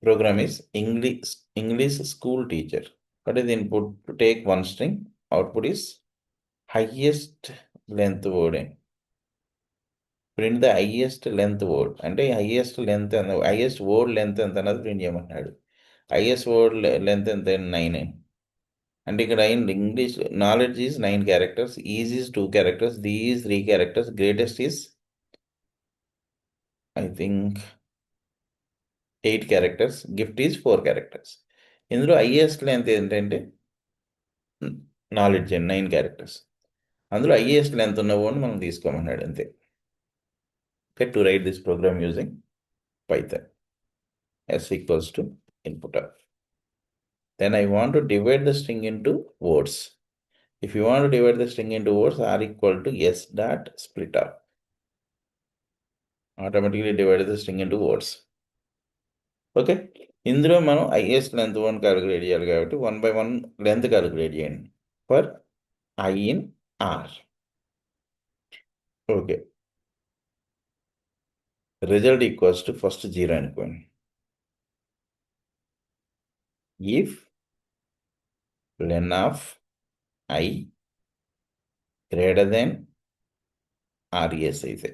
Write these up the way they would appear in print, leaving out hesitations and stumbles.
program is English school teacher. What is the input? To take one string, output is highest length word in. Print the highest length word. అంటే highest length and highest word length ఎంత అన్నది print చేయమంటున్నాడు. highest word length ఎంత 9. అంటే ఇక్కడ English knowledge is 9 characters, is is 2 characters, the is 3 characters, greatest is I think 8 characters, gift is 4 characters. ఇందులో highest length ఏంటంటే knowledge 9 characters. అందులో highest length ఉన్న వర్డ్ మనం తీసుకోమన్నాడు అంతే. Okay, to write this program using Python. S equals to input of. Then I want to divide the string into words. If you want to divide the string into words, R equal to S dot split up. Automatically divide the string into words. Okay. ఇందులో మనం highest length one calculate చేయాలి కాబట్టి 1 by 1 length calculate చేయండి for I in R. Okay. Result equals to first 0 అనుకోండి. If len of I greater than RS అయితే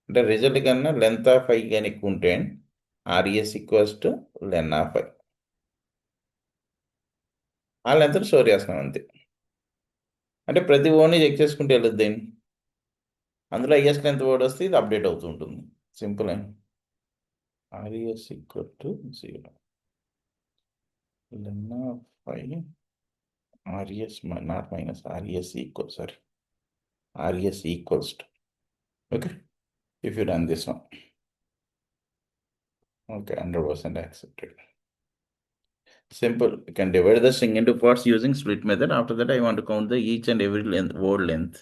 అంటే result కన్నా length of I కానీ ఎక్కువ ఉంటే RS equals to len of I. ఆ లెంత్ స్టోర్ చేస్తున్నాం అంతే. అంటే ప్రతి ఓన్ని చెక్ చేసుకుంటే వెళ్ళొద్దు. అందులో హైయెస్ట్ లెంత్ వర్డ్ వస్తే ఇది అప్డేట్ అవుతూ ఉంటుంది. సింపుల్ అండి. RS equal to 0 len of I RS not minus RS equal sorry RS equals to. Okay, if you run this one. Okay, 100% accepted. Simple. You can divide the string into parts using split method. After that, I want to count the each and every word length.